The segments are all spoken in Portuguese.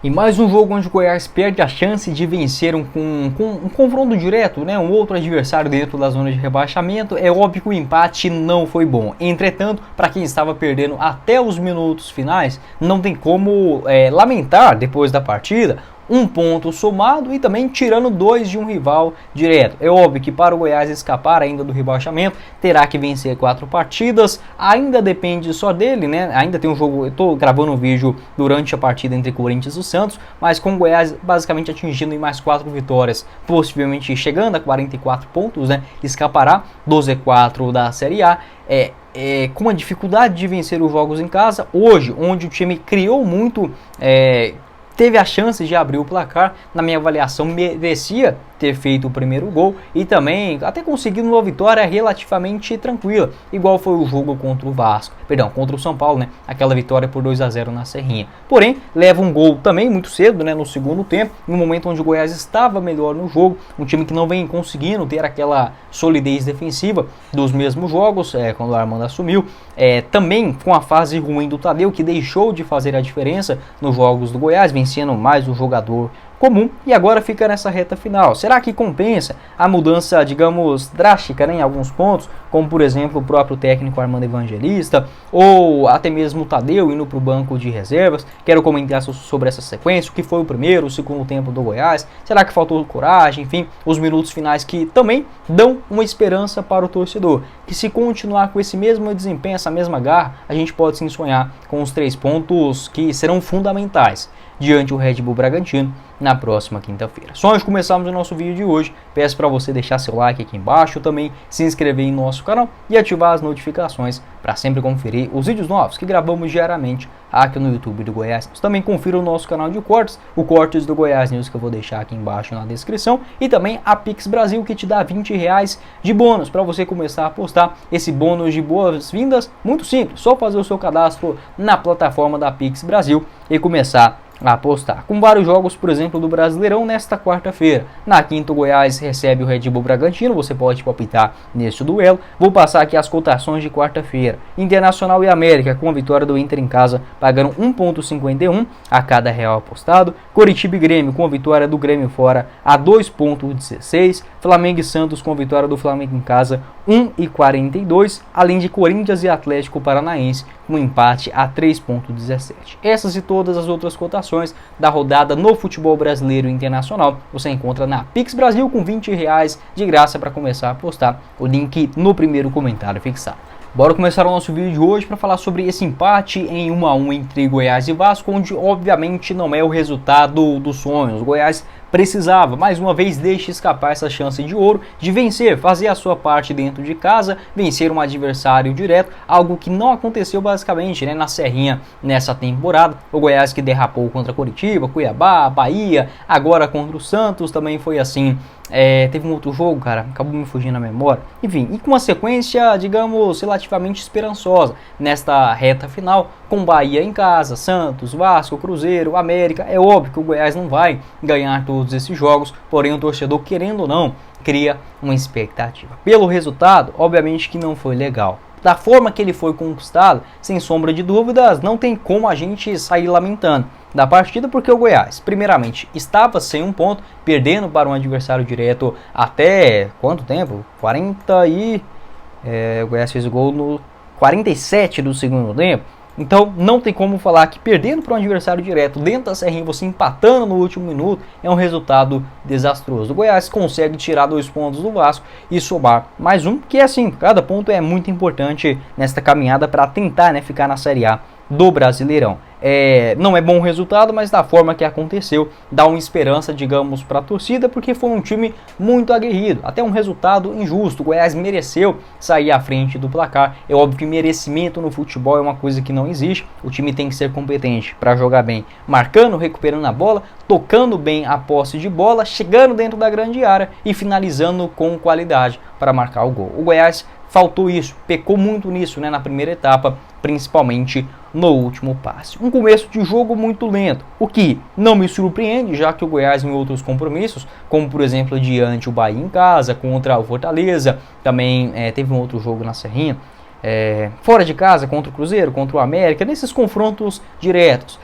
E mais um jogo onde o Goiás perde a chance de vencer um confronto direto, né? Um outro adversário dentro da zona de rebaixamento. É óbvio que o empate não foi bom. Entretanto, para quem estava perdendo até os minutos finais, não tem como lamentar depois da partida um ponto somado e também tirando 2 de um rival direto. É óbvio que para o Goiás escapar ainda do rebaixamento, terá que vencer 4 partidas, ainda depende só dele, né? Ainda tem um jogo, eu estou gravando um vídeo durante a partida entre Corinthians e Santos, mas com o Goiás basicamente atingindo em mais 4 vitórias, possivelmente chegando a 44 pontos, né? Escapará do Z4 da Série A. Com a dificuldade de vencer os jogos em casa, hoje, onde o time criou muito, teve a chance de abrir o placar, na minha avaliação merecia ter feito o primeiro gol e também até conseguindo uma vitória relativamente tranquila, igual foi o jogo contra o Vasco, contra o São Paulo, né? Aquela vitória por 2-0 na Serrinha. Porém, leva um gol também muito cedo, né, no segundo tempo, no momento onde o Goiás estava melhor no jogo, um time que não vem conseguindo ter aquela solidez defensiva dos mesmos jogos, quando o Armando assumiu, também com a fase ruim do Tadeu, que deixou de fazer a diferença nos jogos do Goiás, vencendo mais um jogador comum, e agora fica nessa reta final. Será que compensa a mudança, digamos, drástica, né, em alguns pontos, como por exemplo o próprio técnico Armando Evangelista, ou até mesmo o Tadeu indo para o banco de reservas? Quero comentar sobre essa sequência, o que foi o primeiro, o segundo tempo do Goiás, será que faltou coragem, enfim, os minutos finais que também dão uma esperança para o torcedor, que se continuar com esse mesmo desempenho, essa mesma garra, a gente pode sim sonhar com os 3 pontos que serão fundamentais diante o Red Bull Bragantino na próxima quinta-feira. Só antes de começarmos o nosso vídeo de hoje, peço para você deixar seu like aqui embaixo, também se inscrever em nosso canal e ativar as notificações para sempre conferir os vídeos novos que gravamos diariamente aqui no YouTube do Goiás News. Também confira o nosso canal de cortes, o Cortes do Goiás News, que eu vou deixar aqui embaixo na descrição, e também a Pix Brasil, que te dá R$20 de bônus para você começar a apostar. Esse bônus de boas-vindas, muito simples, só fazer o seu cadastro na plataforma da Pix Brasil e começar a apostar. Com vários jogos, por exemplo, do Brasileirão nesta quarta-feira. Na quinta, o Goiás recebe o Red Bull Bragantino, você pode palpitar neste duelo. Vou passar aqui as cotações de quarta-feira. Internacional e América, com a vitória do Inter em casa, pagando 1,51 a cada real apostado. Coritiba e Grêmio, com a vitória do Grêmio fora, a 2,16. Flamengo e Santos, com a vitória do Flamengo em casa, 1,42. Além de Corinthians e Atlético Paranaense, com empate a 3,17. Essas e todas as outras cotações da rodada no futebol brasileiro e internacional você encontra na Pix Brasil, com R$20 de graça para começar a apostar. O link no primeiro comentário fixado. Bora começar o nosso vídeo de hoje para falar sobre esse empate em 1-1 entre Goiás e Vasco, onde obviamente não é o resultado dos sonhos. O Goiás precisava, mais uma vez, deixar escapar essa chance de ouro, de vencer, fazer a sua parte dentro de casa, vencer um adversário direto, algo que não aconteceu basicamente, né, na Serrinha nessa temporada. O Goiás que derrapou contra Coritiba, Cuiabá, Bahia, agora contra o Santos também foi assim. Teve um outro jogo, cara, acabou me fugindo a memória. Enfim, e com uma sequência, digamos, relativamente esperançosa nesta reta final, com Bahia em casa, Santos, Vasco, Cruzeiro, América. É óbvio que o Goiás não vai ganhar todos esses jogos, porém o torcedor, querendo ou não, cria uma expectativa. Pelo resultado, obviamente que não foi legal. Da forma que ele foi conquistado, sem sombra de dúvidas, não tem como a gente sair lamentando da partida, porque o Goiás, primeiramente, estava sem um ponto, perdendo para um adversário direto até quanto tempo? O Goiás fez o gol no 47 do segundo tempo. Então não tem como falar que perdendo para um adversário direto dentro da Serrinha, você empatando no último minuto, é um resultado desastroso. O Goiás consegue tirar 2 pontos do Vasco e somar mais um, que é assim, cada ponto é muito importante nesta caminhada para tentar, né, ficar na Série A do Brasileirão. Não é bom o resultado, mas da forma que aconteceu, dá uma esperança, digamos, para a torcida, porque foi um time muito aguerrido, até um resultado injusto. O Goiás mereceu sair à frente do placar. É óbvio que merecimento no futebol é uma coisa que não existe. O time tem que ser competente para jogar bem, marcando, recuperando a bola, tocando bem a posse de bola, chegando dentro da grande área e finalizando com qualidade para marcar o gol. O Goiás faltou isso, pecou muito nisso, né, na primeira etapa, principalmente no último passe. Um começo de jogo muito lento, o que não me surpreende, já que o Goiás em outros compromissos, como por exemplo diante o Bahia em casa, contra o Fortaleza, também teve um outro jogo na Serrinha, fora de casa contra o Cruzeiro, contra o América, nesses confrontos diretos,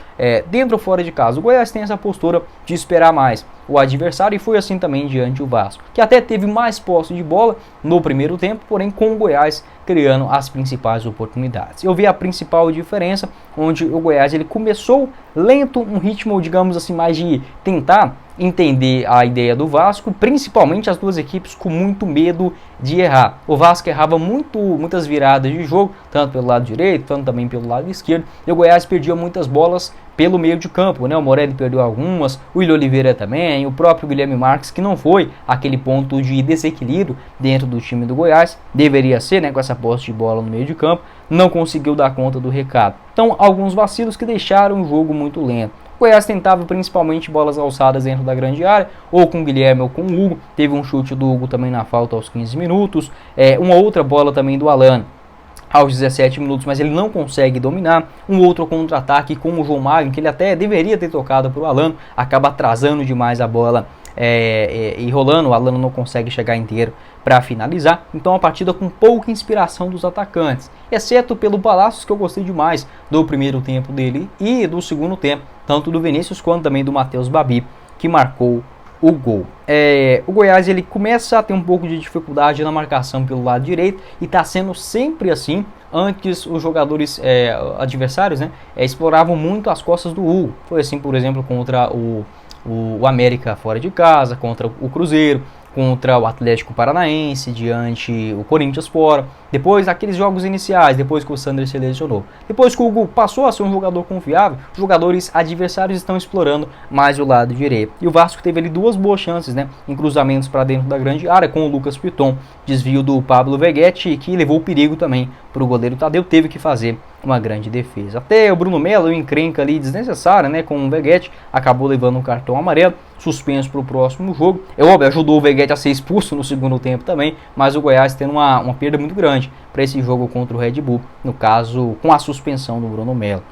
dentro ou fora de casa. O Goiás tem essa postura de esperar mais o adversário e foi assim também diante do Vasco, que até teve mais posse de bola no primeiro tempo, porém com o Goiás criando as principais oportunidades. Eu vi a principal diferença, onde o Goiás ele começou lento, um ritmo, digamos assim, mais de tentar entender a ideia do Vasco, principalmente as duas equipes com muito medo de errar. O Vasco errava muitas viradas de jogo, tanto pelo lado direito, tanto também pelo lado esquerdo, e o Goiás perdia muitas bolas pelo meio de campo, né? O Morelli perdeu algumas, o Willian Oliveira também, o próprio Guilherme Marques, que não foi aquele ponto de desequilíbrio dentro do time do Goiás, deveria ser, né, com essa posse de bola no meio de campo, não conseguiu dar conta do recado. Então, alguns vacilos que deixaram o jogo muito lento. O Goiás tentava principalmente bolas alçadas dentro da grande área, ou com o Guilherme ou com o Hugo. Teve um chute do Hugo também na falta aos 15 minutos. Uma outra bola também do Alan aos 17 minutos, mas ele não consegue dominar. Um outro contra-ataque com o João Magno, que ele até deveria ter tocado para o Alan, acaba atrasando demais a bola e rolando. O Alan não consegue chegar inteiro para finalizar. Então a partida com pouca inspiração dos atacantes, exceto pelo Palácios, que eu gostei demais do primeiro tempo dele e do segundo tempo, tanto do Vinícius quanto também do Matheus Babi, que marcou o gol. O Goiás ele começa a ter um pouco de dificuldade na marcação pelo lado direito e está sendo sempre assim. Antes os jogadores adversários, né, exploravam muito as costas do Hugo. Foi assim, por exemplo, contra o América fora de casa, contra o Cruzeiro, contra o Atlético Paranaense, diante o Corinthians fora. Depois aqueles jogos iniciais, depois que o Sander se lesionou. Depois que o Hugo passou a ser um jogador confiável, os jogadores adversários estão explorando mais o lado direito. E o Vasco teve ali duas boas chances, né, em cruzamentos para dentro da grande área, com o Lucas Piton, desvio do Pablo Veguete, que levou perigo também para o goleiro Tadeu, teve que fazer uma grande defesa. Até o Bruno Melo, encrenca ali desnecessária, né, com o Veguete, acabou levando um cartão amarelo, suspenso para o próximo jogo. Óbvio, ajudou o Veguete a ser expulso no segundo tempo também, mas o Goiás tendo uma perda muito grande para esse jogo contra o Red Bull, no caso com a suspensão do Bruno Melo.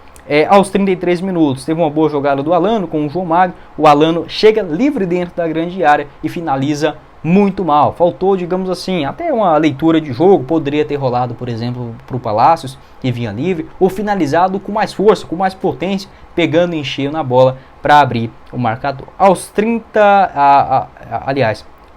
Aos 33 minutos, teve uma boa jogada do Alano com o João Magno. O Alano chega livre dentro da grande área e finaliza muito mal. Faltou, digamos assim, até uma leitura de jogo. Poderia ter rolado, por exemplo, para o Palácios, que vinha livre, ou finalizado com mais força, com mais potência, pegando em cheio na bola para abrir o marcador.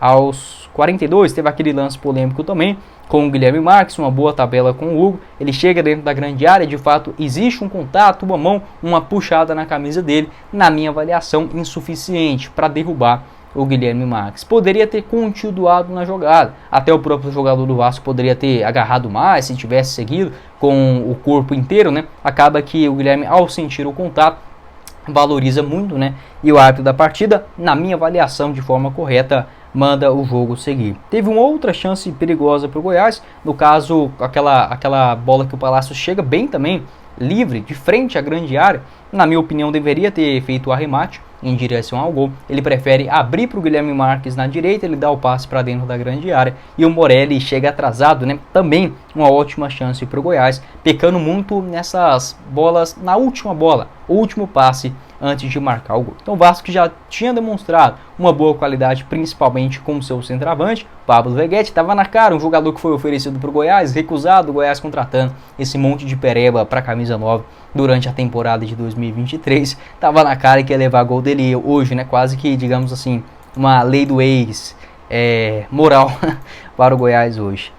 Aos 42, teve aquele lance polêmico também, com o Guilherme Marques, uma boa tabela com o Hugo. Ele chega dentro da grande área, de fato existe um contato, uma mão, uma puxada na camisa dele, na minha avaliação insuficiente para derrubar o Guilherme Marques. Poderia ter continuado na jogada, até o próprio jogador do Vasco poderia ter agarrado mais se tivesse seguido com o corpo inteiro, né? Acaba que o Guilherme, ao sentir o contato, valoriza muito, né? E o árbitro da partida, na minha avaliação de forma correta, manda o jogo seguir. Teve uma outra chance perigosa para o Goiás, no caso aquela bola que o Palácio chega bem também, livre, de frente à grande área. Na minha opinião, deveria ter feito o arremate em direção ao gol. Ele prefere abrir para o Guilherme Marques na direita, ele dá o passe para dentro da grande área e o Morelli chega atrasado, né? Também uma ótima chance para o Goiás, pecando muito nessas bolas, na última bola, o último passe antes de marcar o gol. Então o Vasco já tinha demonstrado uma boa qualidade, principalmente com o seu centroavante, Pablo Veguete. Estava na cara, um jogador que foi oferecido para o Goiás, recusado, o Goiás contratando esse monte de pereba para a camisa 9 durante a temporada de 2023. Estava na cara que ia levar gol dele hoje, né? Quase que, digamos assim, uma lei do ex moral para o Goiás hoje.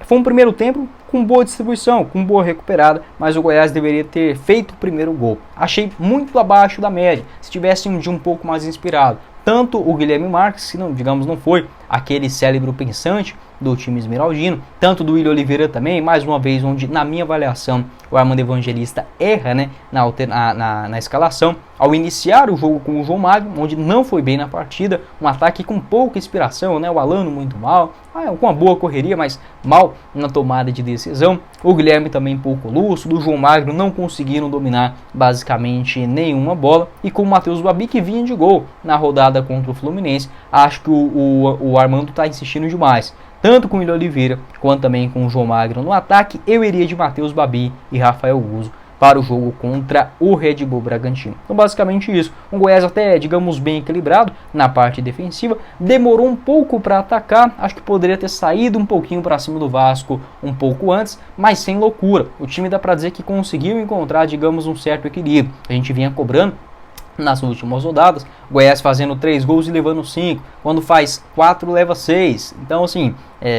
Foi um primeiro tempo com boa distribuição, com boa recuperada, mas o Goiás deveria ter feito o primeiro gol. Achei muito abaixo da média, se tivesse um dia um pouco mais inspirado. Tanto o Guilherme Marques, que não foi aquele cérebro pensante do time esmeraldino, tanto do Willian Oliveira também, mais uma vez, onde na minha avaliação o Armando Evangelista erra, né, na escalação, ao iniciar o jogo com o João Magno, onde não foi bem na partida, um ataque com pouca inspiração, né, o Alano muito mal, com uma boa correria, mas mal na tomada de decisão, o Guilherme também pouco lúcido, o João Magno não conseguiram dominar basicamente nenhuma bola, e com o Matheus Babi, que vinha de gol na rodada contra o Fluminense, acho que o Armando está insistindo demais. Tanto com o Willian Oliveira, quanto também com o João Magno no ataque, eu iria de Matheus Babi e Rafael Guzzo para o jogo contra o Red Bull Bragantino. Então basicamente isso, um Goiás até, digamos, bem equilibrado na parte defensiva, demorou um pouco para atacar, acho que poderia ter saído um pouquinho para cima do Vasco um pouco antes, mas sem loucura. O time dá para dizer que conseguiu encontrar, digamos, um certo equilíbrio. A gente vinha cobrando nas últimas rodadas, Goiás fazendo 3 gols e levando 5, quando faz 4 leva 6, então assim,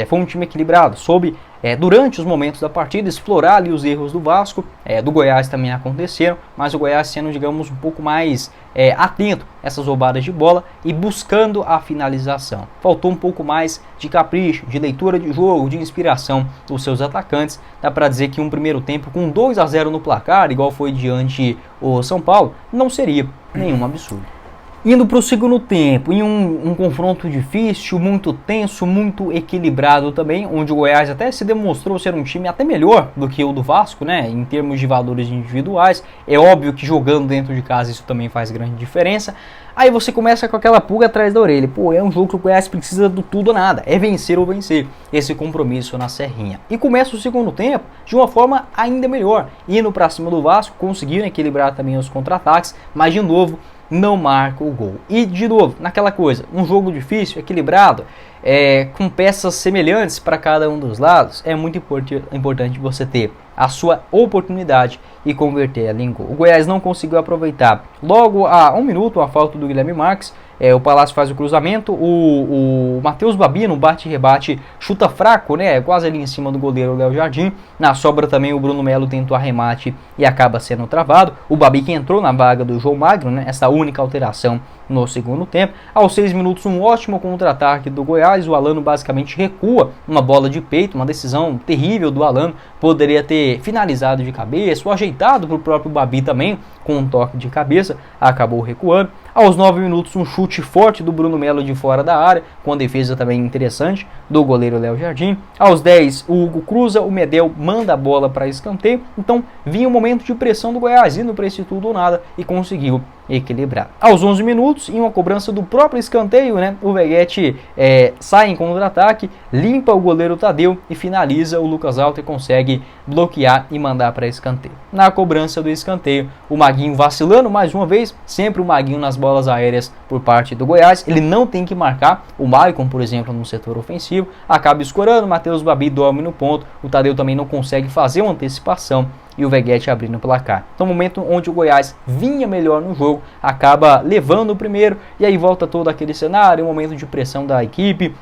foi um time equilibrado, soube durante os momentos da partida explorar ali os erros do Vasco, do Goiás também aconteceram, mas o Goiás sendo, digamos, um pouco mais atento a essas roubadas de bola e buscando a finalização. Faltou um pouco mais de capricho, de leitura de jogo, de inspiração dos seus atacantes. Dá para dizer que um primeiro tempo com 2-0 no placar, igual foi diante o São Paulo, não seria nenhum absurdo. Indo para o segundo tempo, em um confronto difícil, muito tenso, muito equilibrado também, onde o Goiás até se demonstrou ser um time até melhor do que o do Vasco, né, em termos de valores individuais. É óbvio que jogando dentro de casa isso também faz grande diferença. Aí você começa com aquela pulga atrás da orelha. Pô, é um jogo que o Goiás precisa do tudo ou nada. É vencer ou vencer. Esse compromisso na Serrinha. E começa o segundo tempo de uma forma ainda melhor. Indo para cima do Vasco, conseguiram equilibrar também os contra-ataques, mas de novo não marca o gol. E de novo, naquela coisa, um jogo difícil, equilibrado, com peças semelhantes para cada um dos lados, é muito importante você ter a sua oportunidade e converter ela em gol. O Goiás não conseguiu aproveitar. Logo a 1 minuto, a falta do Guilherme Marques, o Palácio faz o cruzamento, o Matheus Babi no bate-rebate chuta fraco, né, quase ali em cima do goleiro Léo Jardim. Na sobra também o Bruno Melo tenta o arremate e acaba sendo travado. O Babi que entrou na vaga do João Magno, né, essa única alteração no segundo tempo. Aos 6 minutos, um ótimo contra-ataque do Goiás. O Alano basicamente recua uma bola de peito, uma decisão terrível do Alano. Poderia ter finalizado de cabeça ou ajeitado para o próprio Babi também, com um toque de cabeça, acabou recuando. Aos 9 minutos, um chute forte do Bruno Melo de fora da área, com a defesa também interessante do goleiro Léo Jardim. Aos 10, o Hugo cruza, o Medel manda a bola para escanteio. Então vinha um momento de pressão do Goiás, indo para esse tudo ou nada, e conseguiu equilibrar. Aos 11 minutos, em uma cobrança do próprio escanteio, né, o Veguete sai em contra-ataque, limpa o goleiro Tadeu e finaliza. O Lucas Alter consegue bloquear e mandar para escanteio. Na cobrança do escanteio, o Maguinho vacilando mais uma vez, sempre o Maguinho nas bolas aéreas por parte do Goiás. Ele não tem que marcar o Maicon, por exemplo, no setor ofensivo, acaba escorando, Matheus Babi dorme no ponto, o Tadeu também não consegue fazer uma antecipação e o Veguete abrindo o placar. Então, momento onde o Goiás vinha melhor no jogo, acaba levando o primeiro, e aí volta todo aquele cenário, um momento de pressão da equipe,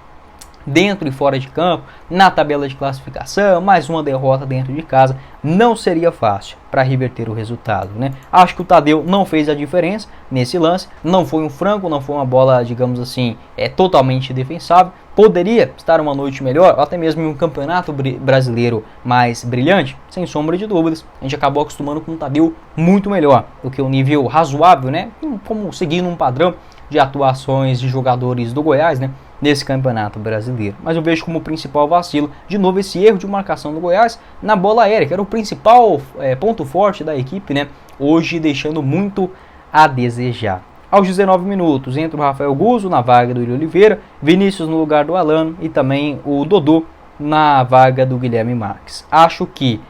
dentro e fora de campo, na tabela de classificação, mais uma derrota dentro de casa, não seria fácil para reverter o resultado, né? Acho que o Tadeu não fez a diferença nesse lance, não foi um frango, não foi uma bola, digamos assim, totalmente defensável. Poderia estar uma noite melhor, ou até mesmo em um campeonato brasileiro mais brilhante, sem sombra de dúvidas. A gente acabou acostumando com um Tadeu muito melhor do que o nível razoável, né? Como seguindo um padrão de atuações de jogadores do Goiás, né, nesse campeonato brasileiro. Mas eu vejo como principal vacilo, de novo, esse erro de marcação do Goiás na bola aérea, que era o principal ponto forte da equipe, né, hoje deixando muito a desejar. Aos 19 minutos, entra o Rafael Guzzo na vaga do Yuri Oliveira, Vinícius no lugar do Alano e também o Dodô na vaga do Guilherme Marques. Acho que,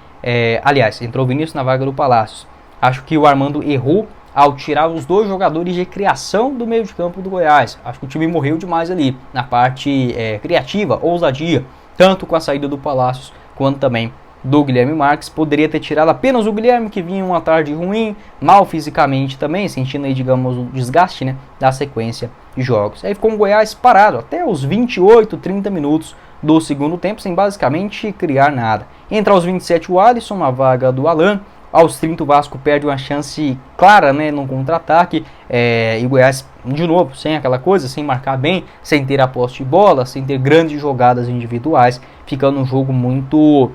aliás, entrou o Vinícius na vaga do Palácios. Acho que o Armando errou ao tirar os dois jogadores de criação do meio de campo do Goiás. Acho que o time morreu demais ali, na parte criativa, ousadia, tanto com a saída do Palácios, quanto também do Guilherme Marques. Poderia ter tirado apenas o Guilherme, que vinha uma tarde ruim, mal fisicamente também, sentindo aí, digamos, o desgaste, né, da sequência de jogos. Aí ficou o Goiás parado até os 28, 30 minutos do segundo tempo, sem basicamente criar nada. Entra aos 27 o Alisson na vaga do Alan. Aos 30 o Vasco perde uma chance clara, né, no contra-ataque, e o Goiás, de novo, sem aquela coisa, sem marcar bem, sem ter a posse de bola, sem ter grandes jogadas individuais, ficando um jogo muito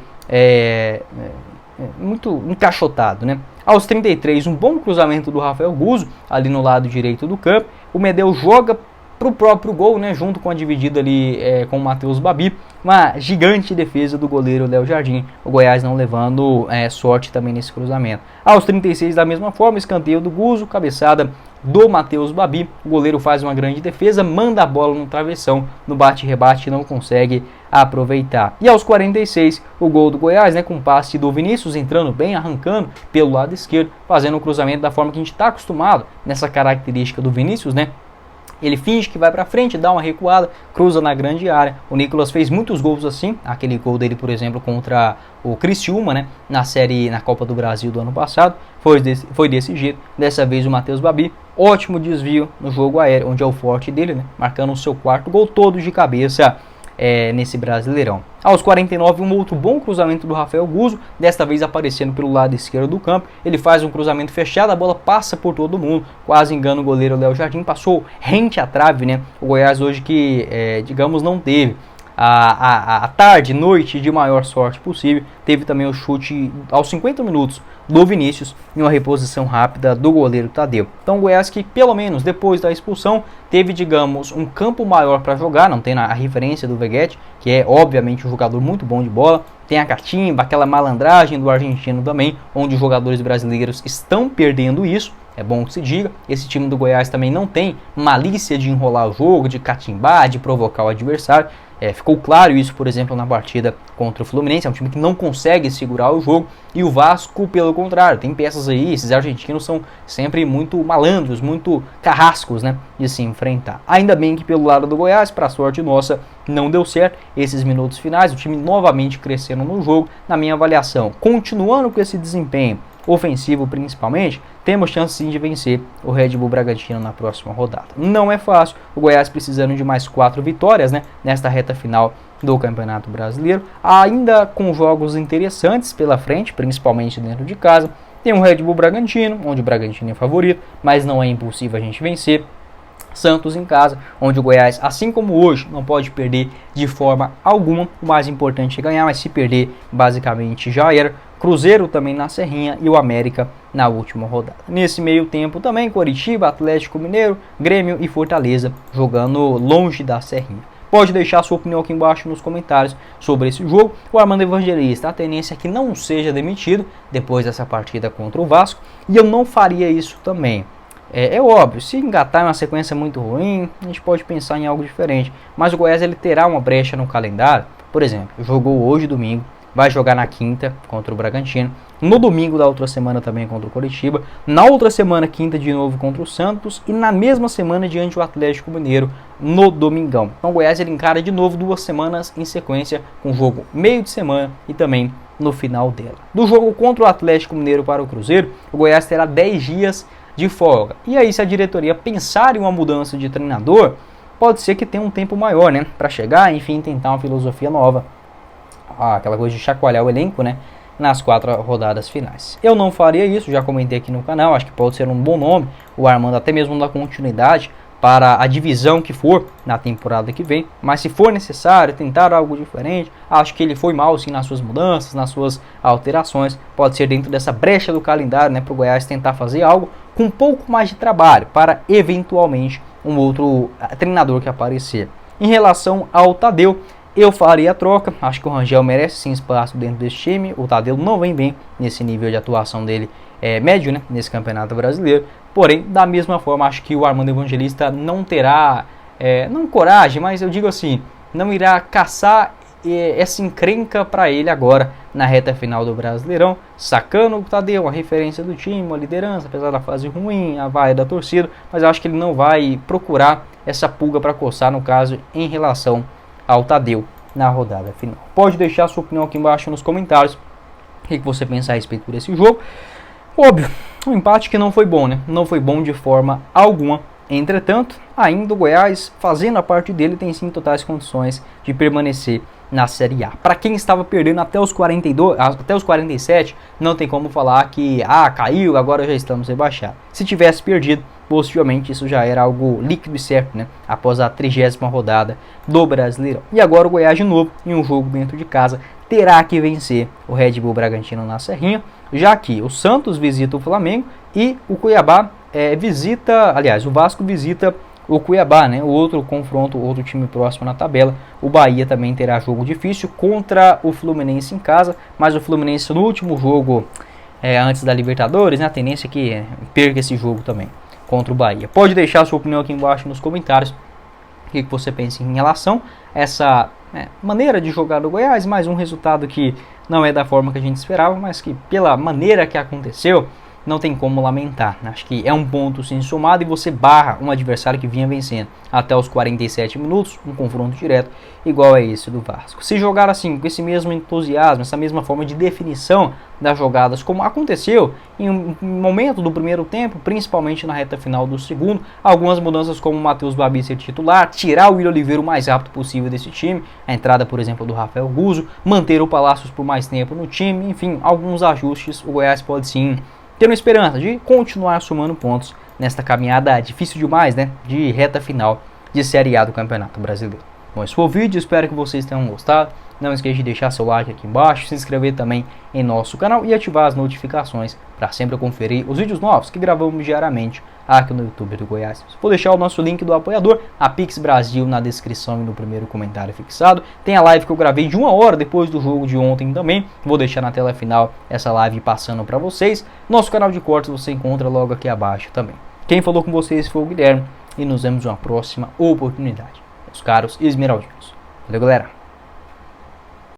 encaixotado, né. Aos 33, um bom cruzamento do Rafael Guzzo, ali no lado direito do campo, o Medel joga para o próprio gol, né, junto com a dividida ali com o Matheus Babi, uma gigante defesa do goleiro Léo Jardim, o Goiás não levando sorte também nesse cruzamento. Aos 36, da mesma forma, escanteio do Guzzo, cabeçada do Matheus Babi. O goleiro faz uma grande defesa, manda a bola no travessão, no bate-rebate não consegue aproveitar. E aos 46, o gol do Goiás, né, com passe do Vinícius entrando bem, arrancando pelo lado esquerdo, fazendo o cruzamento da forma que a gente está acostumado nessa característica do Vinícius, né? Ele finge que vai para frente, dá uma recuada, cruza na grande área. O Nicolas fez muitos gols assim. Aquele gol dele, por exemplo, contra o Criciúma, né, na Copa do Brasil do ano passado, foi desse jeito. Dessa vez o Matheus Babi, ótimo desvio no jogo aéreo, onde é o forte dele, né, marcando o seu quarto gol todo de cabeça nesse Brasileirão. Aos 49, um outro bom cruzamento do Rafael Guzzo, desta vez aparecendo pelo lado esquerdo do campo. Ele faz um cruzamento fechado, a bola passa por todo mundo, quase engana o goleiro Léo Jardim, passou rente à trave, né? O Goiás hoje que, digamos, não teve a tarde, noite de maior sorte possível. Teve também o chute aos 50 minutos do Vinícius em uma reposição rápida do goleiro Tadeu. Então o Goiás que pelo menos depois da expulsão teve, digamos, um campo maior para jogar. Não tem a referência do Veguete, que é obviamente um jogador muito bom de bola. Tem a catimba, aquela malandragem do argentino também, onde os jogadores brasileiros estão perdendo isso. É bom que se diga, esse time do Goiás também não tem malícia de enrolar o jogo, de catimbar, de provocar o adversário. Ficou claro isso, por exemplo, na partida contra o Fluminense. É um time que não consegue segurar o jogo. E o Vasco, pelo contrário, tem peças aí. Esses argentinos são sempre muito malandros, muito carrascos, né, de se enfrentar. Ainda bem que pelo lado do Goiás, para sorte nossa, não deu certo esses minutos finais. O time novamente crescendo no jogo. Na minha avaliação, continuando com esse desempenho ofensivo principalmente, temos chance sim de vencer o Red Bull Bragantino na próxima rodada. Não é fácil, o Goiás precisando de mais 4 vitórias, né, nesta reta final do Campeonato Brasileiro, ainda com jogos interessantes pela frente, principalmente dentro de casa. Tem o Red Bull Bragantino, onde o Bragantino é favorito, mas não é impossível a gente vencer. Santos em casa, onde o Goiás, assim como hoje, não pode perder de forma alguma. O mais importante é ganhar, mas se perder, basicamente já era. Cruzeiro também na Serrinha e o América na última rodada. Nesse meio tempo também, Coritiba, Atlético Mineiro, Grêmio e Fortaleza jogando longe da Serrinha. Pode deixar sua opinião aqui embaixo nos comentários sobre esse jogo. O Armando Evangelista, a tendência é que não seja demitido depois dessa partida contra o Vasco, e eu não faria isso também. É óbvio, se engatar em uma sequência muito ruim, a gente pode pensar em algo diferente. Mas o Goiás ele terá uma brecha no calendário. Por exemplo, jogou hoje domingo, vai jogar na quinta contra o Bragantino, no domingo da outra semana também contra o Coritiba, na outra semana quinta de novo contra o Santos e na mesma semana diante do Atlético Mineiro no domingão. Então o Goiás ele encara de novo 2 semanas em sequência, com jogo meio de semana e também no final dela. Do jogo contra o Atlético Mineiro para o Cruzeiro, o Goiás terá 10 dias de folga. E aí, se a diretoria pensar em uma mudança de treinador, pode ser que tenha um tempo maior, né, para chegar, enfim, tentar uma filosofia nova. Aquela coisa de chacoalhar o elenco, né, nas 4 rodadas finais. Eu não faria isso, já comentei aqui no canal, acho que pode ser um bom nome, o Armando até mesmo dar continuidade para a divisão que for na temporada que vem, mas se for necessário tentar algo diferente, acho que ele foi mal sim nas suas mudanças, nas suas alterações, pode ser dentro dessa brecha do calendário, né, para o Goiás tentar fazer algo com um pouco mais de trabalho, para eventualmente um outro treinador que aparecer. Em relação ao Tadeu, eu faria a troca, acho que o Rangel merece sim espaço dentro desse time, o Tadeu não vem bem nesse nível de atuação dele, médio, né, nesse Campeonato Brasileiro, porém, da mesma forma, acho que o Armando Evangelista não terá, não coragem, mas eu digo assim, não irá caçar essa encrenca para ele agora na reta final do Brasileirão, sacando o Tadeu, a referência do time, a liderança, apesar da fase ruim, a vaia da torcida, mas eu acho que ele não vai procurar essa pulga para coçar, no caso, em relação ao Tadeu na rodada final. Pode deixar sua opinião aqui embaixo nos comentários, o que você pensa a respeito desse jogo. Óbvio, um empate que não foi bom, né? Não foi bom de forma alguma. Entretanto, ainda o Goiás, fazendo a parte dele, tem sim totais condições de permanecer na Série A. Para quem estava perdendo até os 42, até os 47, não tem como falar que caiu, agora já estamos rebaixados. Se tivesse perdido, possivelmente isso já era algo líquido e certo, né? Após a 30ª rodada do Brasileirão. E agora o Goiás de novo, em um jogo dentro de casa, terá que vencer o Red Bull Bragantino na Serrinha, já que o Santos visita o Flamengo e o Cuiabá o Vasco visita o Cuiabá, né? O outro confronto, outro time próximo na tabela. O Bahia também terá jogo difícil contra o Fluminense em casa, mas o Fluminense no último jogo antes da Libertadores, né? A tendência é que perca esse jogo também. contra o Bahia. Pode deixar a sua opinião aqui embaixo nos comentários. O que você pensa em relação a essa maneira de jogar do Goiás, mais um resultado que não é da forma que a gente esperava, mas que pela maneira que aconteceu, não tem como lamentar. Acho que é um ponto sim somado e você barra um adversário que vinha vencendo até os 47 minutos, um confronto direto igual a esse do Vasco. Se jogar assim, com esse mesmo entusiasmo, essa mesma forma de definição das jogadas, como aconteceu em um momento do primeiro tempo, principalmente na reta final do segundo, algumas mudanças como o Matheus Babi ser titular, tirar o Willian Oliveira o mais rápido possível desse time, a entrada, por exemplo, do Rafael Guzzo, manter o Palácios por mais tempo no time, enfim, alguns ajustes, o Goiás pode sim tendo esperança de continuar somando pontos nesta caminhada difícil demais, né, de reta final de Série A do Campeonato Brasileiro. Bom, esse foi o vídeo, espero que vocês tenham gostado. Não esqueça de deixar seu like aqui embaixo, se inscrever também em nosso canal e ativar as notificações para sempre conferir os vídeos novos que gravamos diariamente aqui no YouTube do Goiás. Vou deixar o nosso link do apoiador, a Pix Brasil, na descrição e no primeiro comentário fixado. Tem a live que eu gravei de 1 hora depois do jogo de ontem também. Vou deixar na tela final essa live passando para vocês. Nosso canal de cortes você encontra logo aqui abaixo também. Quem falou com vocês foi o Guilherme e nos vemos em uma próxima oportunidade. Meus caros esmeraldinos. Valeu, galera.